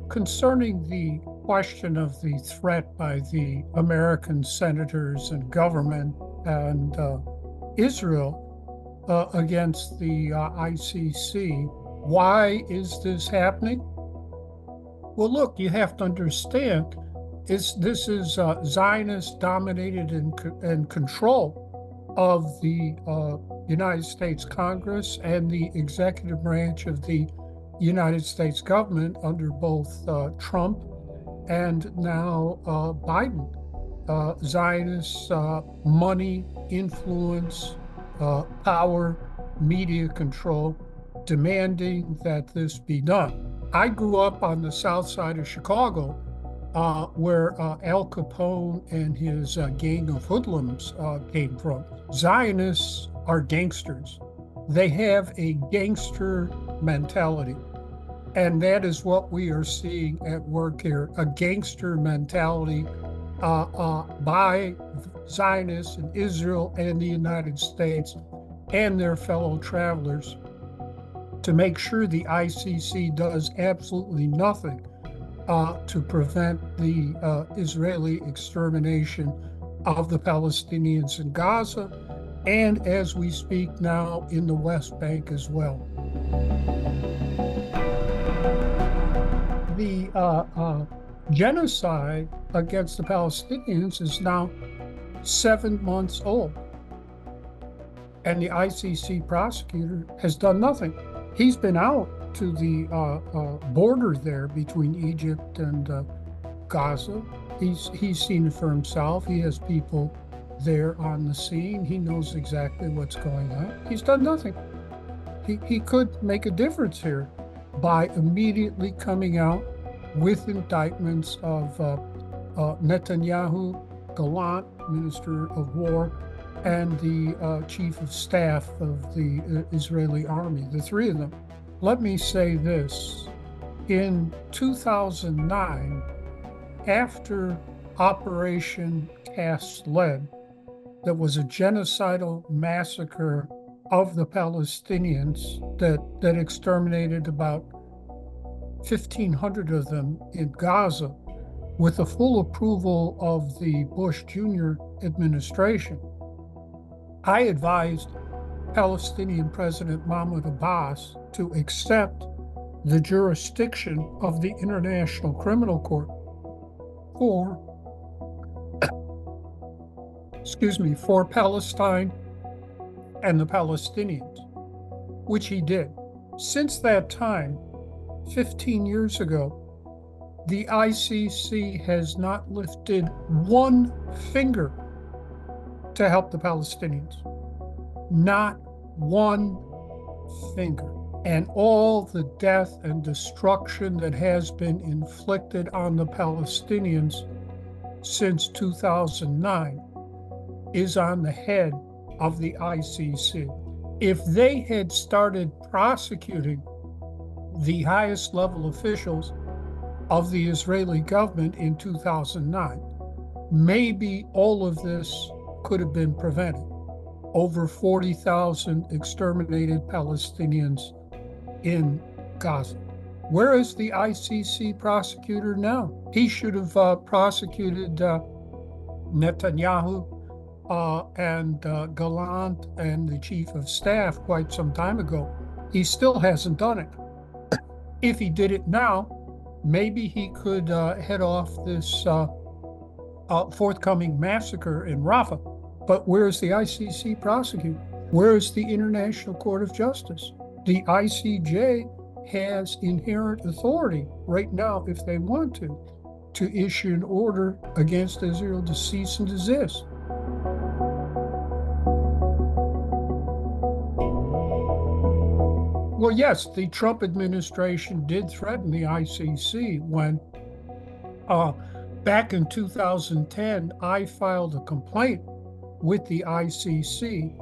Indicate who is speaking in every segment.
Speaker 1: Concerning the question of the threat by the American senators and government and Israel against the ICC, why is this happening? Well, look, you have to understand, this is Zionist dominated and control of the United States Congress and the executive branch of the United States government under both Trump and now Biden. Zionists, money, influence, power, media control, demanding that this be done. I grew up on the south side of Chicago, where Al Capone and his gang of hoodlums came from. Zionists are gangsters. They have a gangster mentality. And that is what we are seeing at work here, a gangster mentality by Zionists in Israel and the United States and their fellow travelers to make sure the ICC does absolutely nothing to prevent the Israeli extermination of the Palestinians in Gaza, and as we speak now in the West Bank as well. The genocide against the Palestinians is now 7 months old, and the ICC prosecutor has done nothing. He's been out to the border there between Egypt and Gaza. He's seen it for himself. He has people there on the scene. He knows exactly what's going on. He's done nothing. He could make a difference here by immediately coming out with indictments of Netanyahu, Gallant, Minister of War, and the Chief of Staff of the Israeli Army, the three of them. Let me say this. In 2009, after Operation Cast Lead, that was a genocidal massacre of the Palestinians that exterminated about 1,500 of them in Gaza, with the full approval of the Bush Jr. administration. I advised Palestinian President Mahmoud Abbas to accept the jurisdiction of the International Criminal Court for Palestine and the Palestinians, which he did. Since that time, 15 years ago, the ICC has not lifted one finger to help the Palestinians. Not one finger. And all the death and destruction that has been inflicted on the Palestinians since 2009 is on the head of the ICC. If they had started prosecuting the highest level officials of the Israeli government in 2009, maybe all of this could have been prevented. Over 40,000 exterminated Palestinians in Gaza. Where is the ICC prosecutor now? He should have prosecuted Netanyahu and Gallant and the Chief of Staff quite some time ago. He still hasn't done it. If he did it now, maybe he could head off this forthcoming massacre in Rafah. But where's the ICC prosecutor? Where's the International Court of Justice? The ICJ has inherent authority right now, if they want to issue an order against Israel to cease and desist. Well, yes, the Trump administration did threaten the ICC when, back in 2010, I filed a complaint with the ICC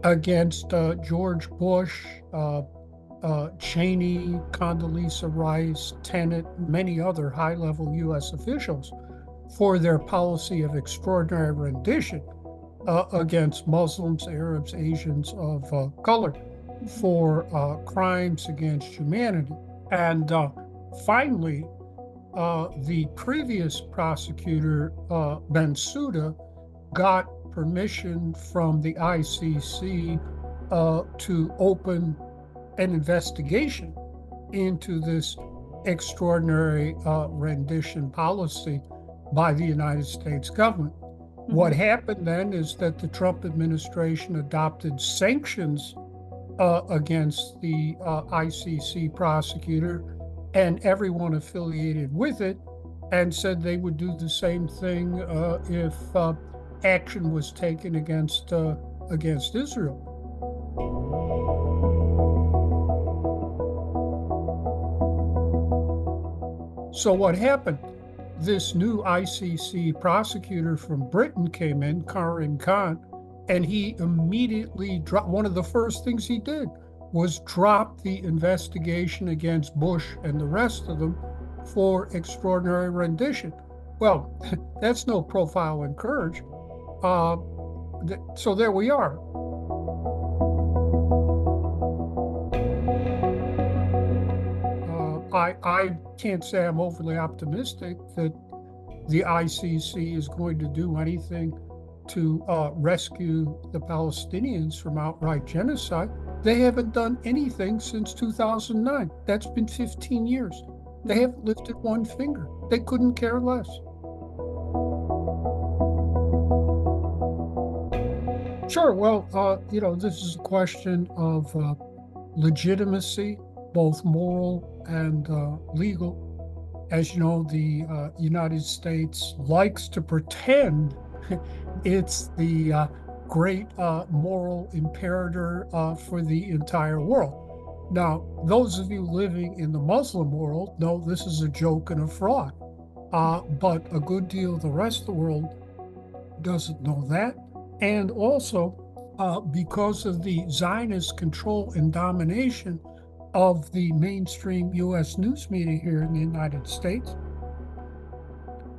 Speaker 1: against George Bush, Cheney, Condoleezza Rice, Tenet, many other high-level U.S. officials for their policy of extraordinary rendition against Muslims, Arabs, Asians of color for crimes against humanity. And finally, the previous prosecutor, Bensouda, got permission from the ICC to open an investigation into this extraordinary rendition policy by the United States government. Mm-hmm. What happened then is that the Trump administration adopted sanctions against the ICC prosecutor and everyone affiliated with it, and said they would do the same thing if action was taken against Israel. So what happened? This new ICC prosecutor from Britain came in, Karim Khan, and he immediately dropped. One of the first things he did was drop the investigation against Bush and the rest of them for extraordinary rendition. Well, that's no profile in courage. So there we are. I can't say I'm overly optimistic that the ICC is going to do anything to rescue the Palestinians from outright genocide. They haven't done anything since 2009. That's been 15 years. They haven't lifted one finger. They couldn't care less. Sure. Well, this is a question of legitimacy, both moral and legal. As you know, the United States likes to pretend it's the great moral imperator for the entire world. Now, those of you living in the Muslim world know this is a joke and a fraud, but a good deal of the rest of the world doesn't know that. And also, because of the Zionist control and domination of the mainstream U.S. news media here in the United States,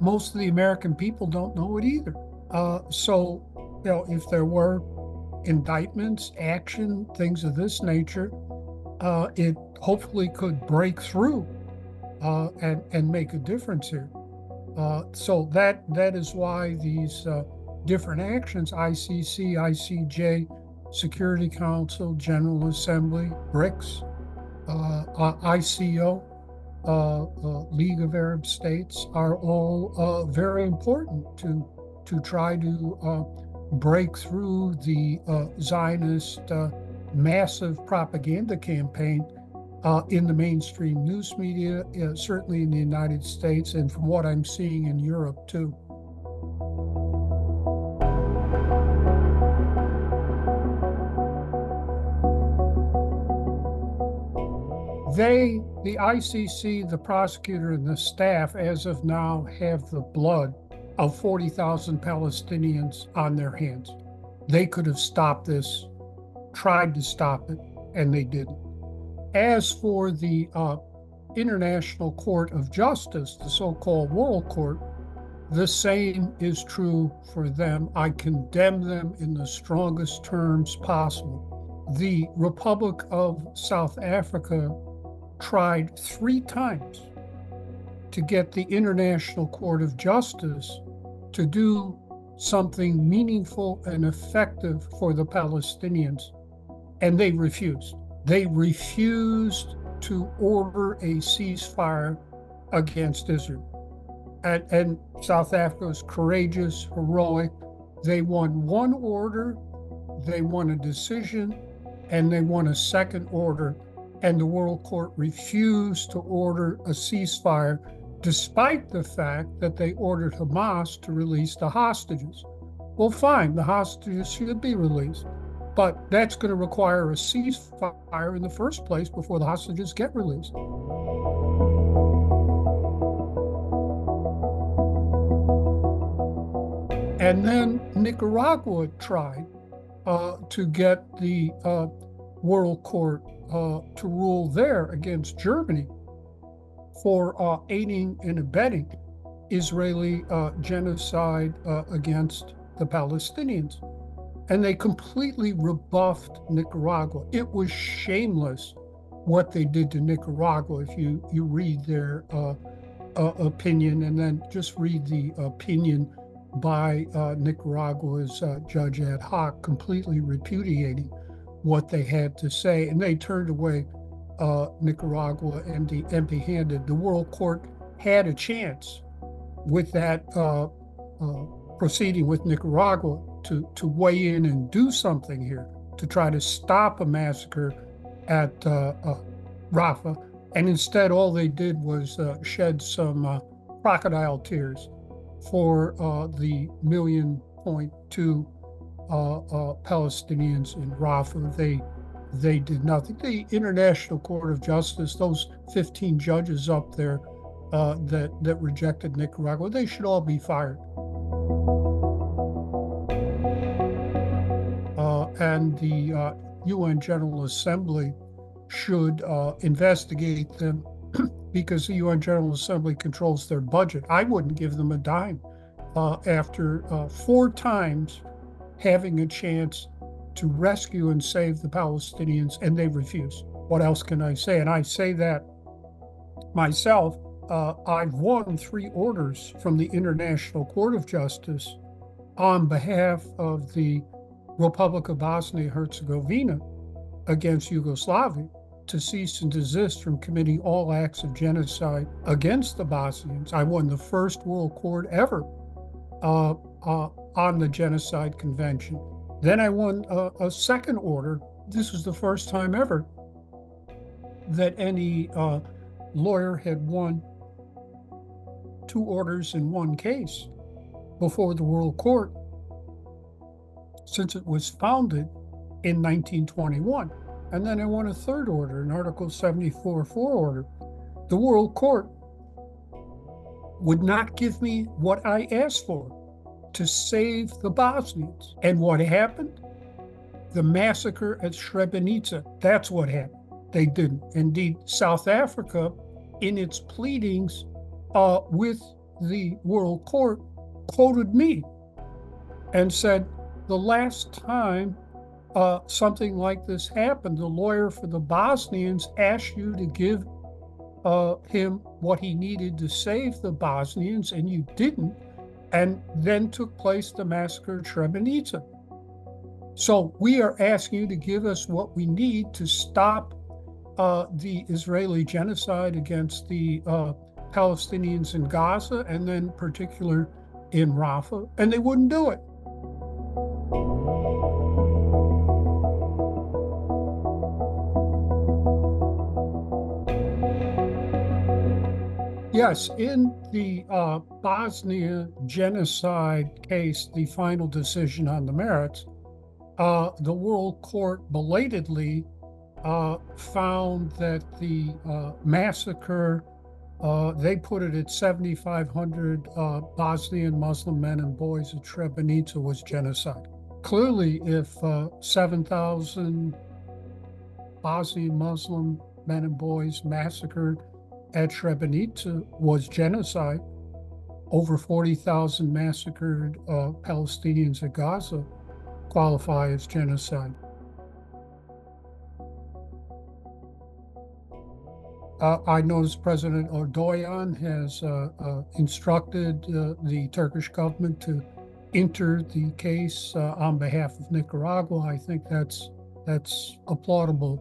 Speaker 1: most of the American people don't know it either. So, if there were indictments, action, things of this nature, it hopefully could break through and make a difference here. So that is why these different actions, ICC, ICJ, Security Council, General Assembly, BRICS, ICO, League of Arab States, are all very important to try to break through the Zionist massive propaganda campaign in the mainstream news media, certainly in the United States, and from what I'm seeing in Europe too. The ICC, the prosecutor, and the staff, as of now, have the blood of 40,000 Palestinians on their hands. They could have stopped this, tried to stop it, and they didn't. As for the International Court of Justice, the so-called World Court, the same is true for them. I condemn them in the strongest terms possible. The Republic of South Africa tried 3 times to get the International Court of Justice to do something meaningful and effective for the Palestinians, and they refused. They refused to order a ceasefire against Israel. And South Africa was courageous, heroic. They won 1 order, they won a decision, and they won a second order. And the World Court refused to order a ceasefire, despite the fact that they ordered Hamas to release the hostages. Well, fine, the hostages should be released, but that's going to require a ceasefire in the first place before the hostages get released. And then Nicaragua tried to get the World Court to rule there against Germany for aiding and abetting Israeli genocide against the Palestinians. And they completely rebuffed Nicaragua. It was shameless what they did to Nicaragua. If you read their opinion and then just read the opinion by Nicaragua's judge ad hoc, completely repudiating what they had to say. And they turned away Nicaragua empty-handed. The World Court had a chance with that proceeding with Nicaragua to weigh in and do something here, to try to stop a massacre at Rafah. And instead, all they did was shed some crocodile tears for the 1.2 million Palestinians in Rafah. They did nothing. The International Court of Justice, those 15 judges up there that rejected Nicaragua, they should all be fired. And the UN General Assembly should investigate them because the UN General Assembly controls their budget. I wouldn't give them a dime after 4 times having a chance to rescue and save the Palestinians, and they refuse. What else can I say? And I say that myself. I've won 3 orders from the International Court of Justice on behalf of the Republic of Bosnia-Herzegovina against Yugoslavia to cease and desist from committing all acts of genocide against the Bosnians. I won the first World Court ever on the Genocide Convention. Then I won a second order. This was the first time ever that any lawyer had won 2 orders in one case before the World Court since it was founded in 1921. And then I won a third order, an Article 74-4 order. The World Court would not give me what I asked for to save the Bosnians. And what happened? The massacre at Srebrenica. That's what happened. They didn't. Indeed, South Africa, in its pleadings with the World Court, quoted me and said, the last time something like this happened, the lawyer for the Bosnians asked you to give him what he needed to save the Bosnians, and you didn't. And then took place the massacre at Srebrenica. So we are asking you to give us what we need to stop the Israeli genocide against the Palestinians in Gaza, and then particular in Rafah, and they wouldn't do it. Yes, in the Bosnia genocide case, the final decision on the merits, the World Court belatedly found that the massacre, they put it at 7,500 Bosnian Muslim men and boys at Srebrenica, was genocide. Clearly, if 7,000 Bosnian Muslim men and boys massacred at Srebrenica was genocide, over 40,000 massacred Palestinians at Gaza qualify as genocide. I noticed President Erdogan has instructed the Turkish government to enter the case on behalf of Nicaragua. I think that's applaudable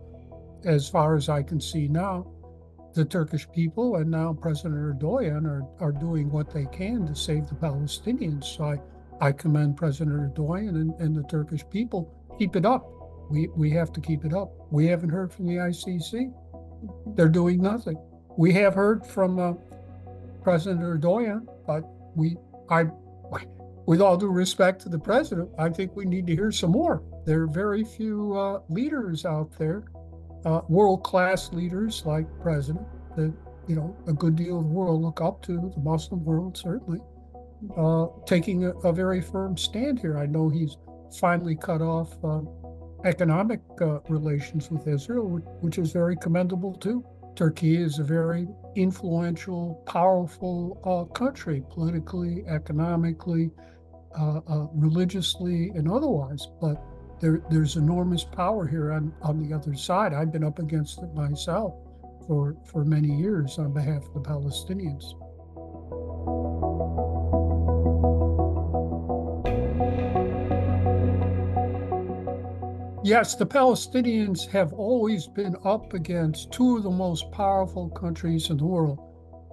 Speaker 1: as far as I can see now. The Turkish people and now President Erdogan are doing what they can to save the Palestinians. So I commend President Erdogan and the Turkish people. Keep it up. We have to keep it up. We haven't heard from the ICC. They're doing nothing. We have heard from President Erdogan, but with all due respect to the president, I think we need to hear some more. There are very few leaders out there, world-class leaders like President, that a good deal of the world look up to, the Muslim world certainly, taking a very firm stand here. I know he's finally cut off economic relations with Israel, which is very commendable too. Turkey is a very influential, powerful country, politically, economically, religiously, and otherwise. But there's enormous power here on the other side. I've been up against it myself for many years on behalf of the Palestinians. Yes, the Palestinians have always been up against two of the most powerful countries in the world,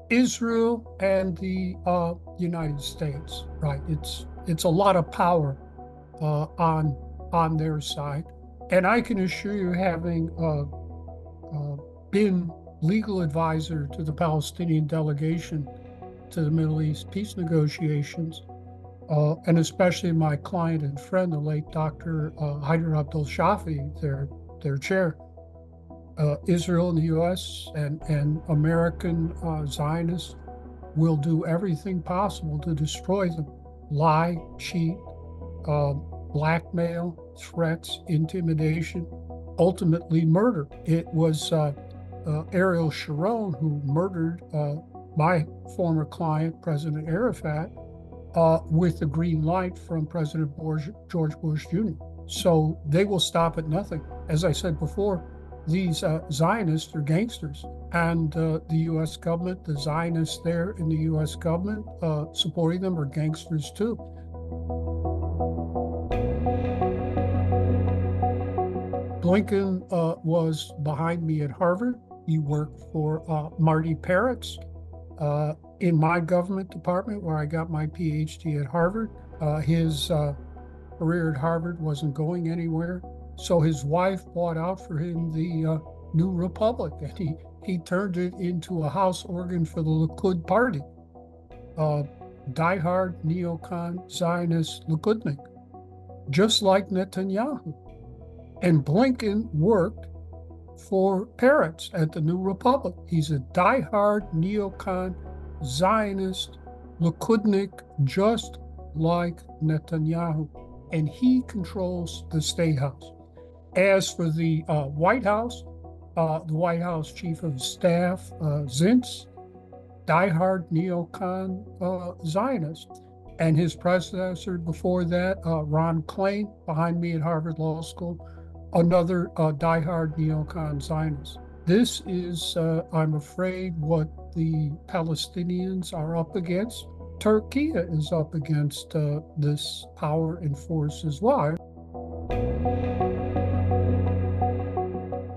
Speaker 1: Israel and the United States. Right? It's a lot of power on their side, and I can assure you, having been legal advisor to the Palestinian delegation to the Middle East peace negotiations, and especially my client and friend, the late Dr. Haider Abdul Shafi, their chair, Israel and the U.S. and American Zionists will do everything possible to destroy them. Lie, cheat, blackmail, threats, intimidation, ultimately murder. It was Ariel Sharon who murdered my former client, President Arafat, with the green light from President George Bush Jr. So they will stop at nothing. As I said before, these Zionists are gangsters, and the U.S. government, the Zionists there in the U.S. government supporting them are gangsters too. Blinken was behind me at Harvard. He worked for Marty Peretz in my government department, where I got my PhD at Harvard. His career at Harvard wasn't going anywhere, so his wife bought out for him the New Republic, and he turned it into a house organ for the Likud party. Diehard neocon Zionist Likudnik, just like Netanyahu. And Blinken worked for Peretz at the New Republic. He's a diehard neocon Zionist Likudnik, just like Netanyahu, and he controls the State House. As for the White House Chief of Staff, Zintz, diehard neocon Zionist. And his predecessor before that, Ron Klain, behind me at Harvard Law School, another diehard neocon Zionist. This is, I'm afraid, what the Palestinians are up against. Turkey is up against this power and force as well.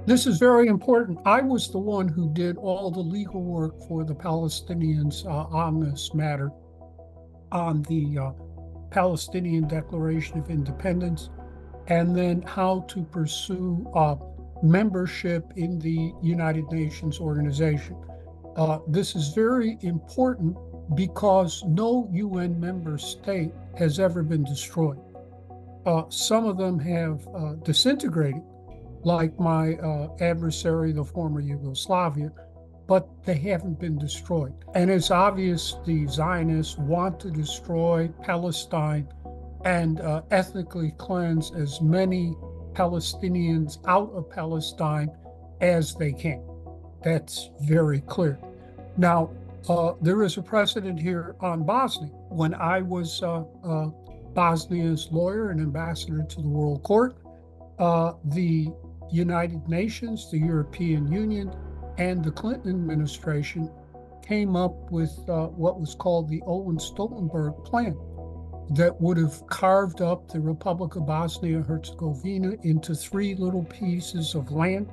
Speaker 1: This is very important. I was the one who did all the legal work for the Palestinians on this matter, on the Palestinian Declaration of Independence, and then how to pursue membership in the United Nations organization. This is very important because no UN member state has ever been destroyed. Some of them have disintegrated, like my adversary, the former Yugoslavia, but they haven't been destroyed. And it's obvious the Zionists want to destroy Palestine and ethnically cleanse as many Palestinians out of Palestine as they can. That's very clear. Now, there is a precedent here on Bosnia. When I was Bosnia's lawyer and ambassador to the World Court, the United Nations, the European Union, and the Clinton administration came up with what was called the Owen-Stoltenberg Plan that would have carved up the Republic of Bosnia-Herzegovina into three little pieces of land,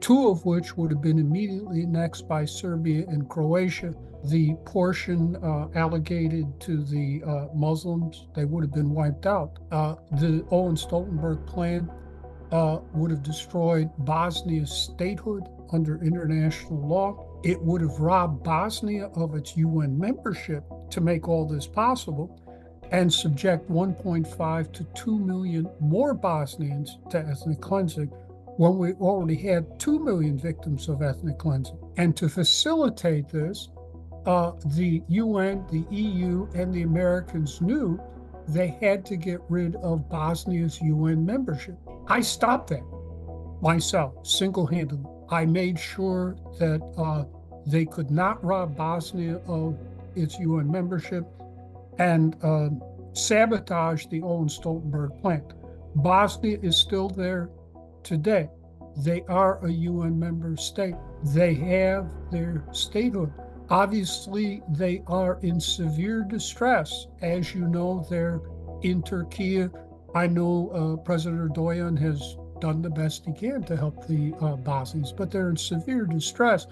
Speaker 1: two of which would have been immediately annexed by Serbia and Croatia. The portion allocated to the Muslims, they would have been wiped out. The Owen-Stoltenberg Plan would have destroyed Bosnia's statehood under international law. It would have robbed Bosnia of its UN membership to make all this possible, and subject 1.5 to 2 million more Bosnians to ethnic cleansing when we already had 2 million victims of ethnic cleansing. And to facilitate this, the UN, the EU, and the Americans knew they had to get rid of Bosnia's UN membership. I stopped that myself, single-handedly. I made sure that they could not rob Bosnia of its UN membership and sabotage the Owen-Stoltenberg Plan. Bosnia is still there today. They are a UN member state. They have their statehood. Obviously, they are in severe distress. As you know, they're in Turkey I know President Erdogan has done the best he can to help the Bosnians, but they're in severe distress.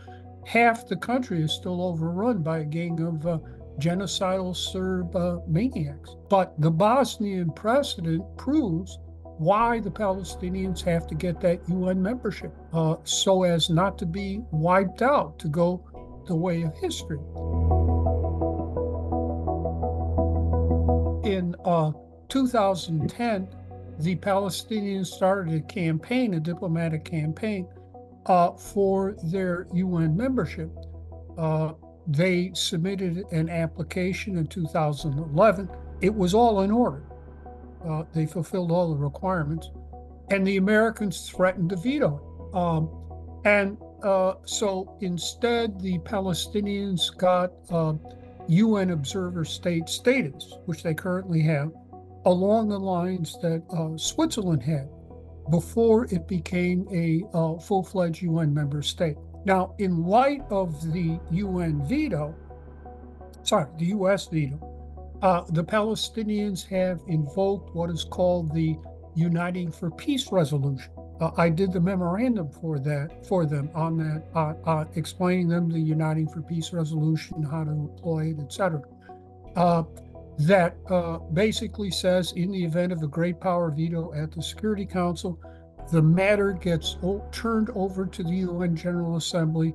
Speaker 1: Half the country is still overrun by a gang of genocidal Serb maniacs. But the Bosnian precedent proves why the Palestinians have to get that UN membership, so as not to be wiped out, to go the way of history. In 2010, the Palestinians started a campaign, a diplomatic campaign, for their UN membership. They submitted an application in 2011. It was all in order. They fulfilled all the requirements, and the Americans threatened to veto it. So instead, the Palestinians got UN observer state status, which they currently have, along the lines that Switzerland had before it became a full-fledged UN member state. Now, in light of the UN veto, the US veto, the Palestinians have invoked what is called the Uniting for Peace resolution. I did the memorandum for them on that, explaining them the Uniting for Peace resolution, how to employ it, etc. That basically says, in the event of a great power veto at the Security Council, the matter gets turned over to the UN General Assembly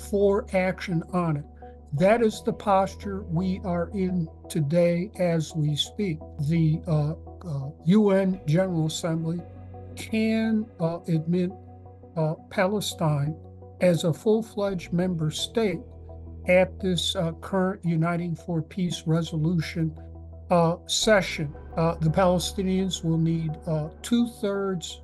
Speaker 1: for action on it. That is the posture we are in today as we speak. The UN General Assembly can admit Palestine as a full-fledged member state at this current Uniting for Peace resolution session. The Palestinians will need 2/3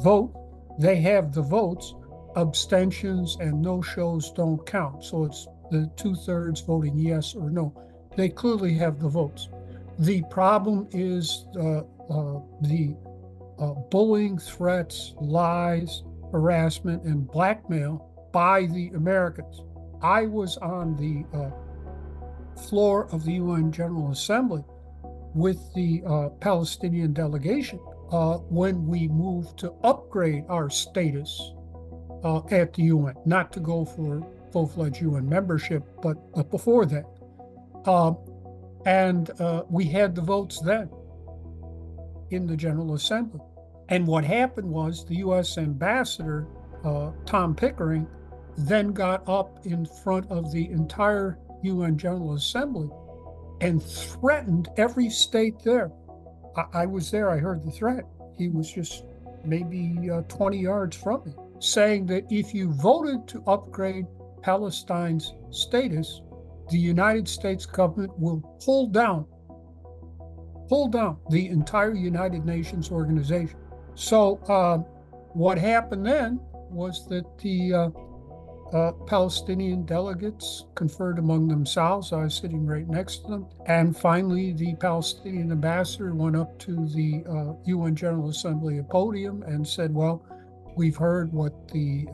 Speaker 1: vote. They have the votes. Abstentions and no-shows don't count. So it's the 2/3 voting yes or no. They clearly have the votes. The problem is the bullying, threats, lies, harassment, and blackmail by the Americans. I was on the floor of the UN General Assembly with the Palestinian delegation when we moved to upgrade our status at the UN, not to go for full-fledged UN membership, but before that. We had the votes then in the General Assembly. And what happened was the U.S. ambassador, Tom Pickering, then got up in front of the entire UN General Assembly and threatened every state there. I was there, I heard the threat. He was just maybe 20 yards from me, saying that if you voted to upgrade Palestine's status, the United States government will pull down the entire United Nations organization. So what happened then was that the Palestinian delegates conferred among themselves. I was sitting right next to them. And finally, the Palestinian ambassador went up to the UN General Assembly podium and said, well, we've heard what the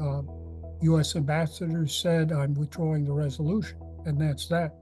Speaker 1: U.S. ambassador said. I'm withdrawing the resolution. And that's that.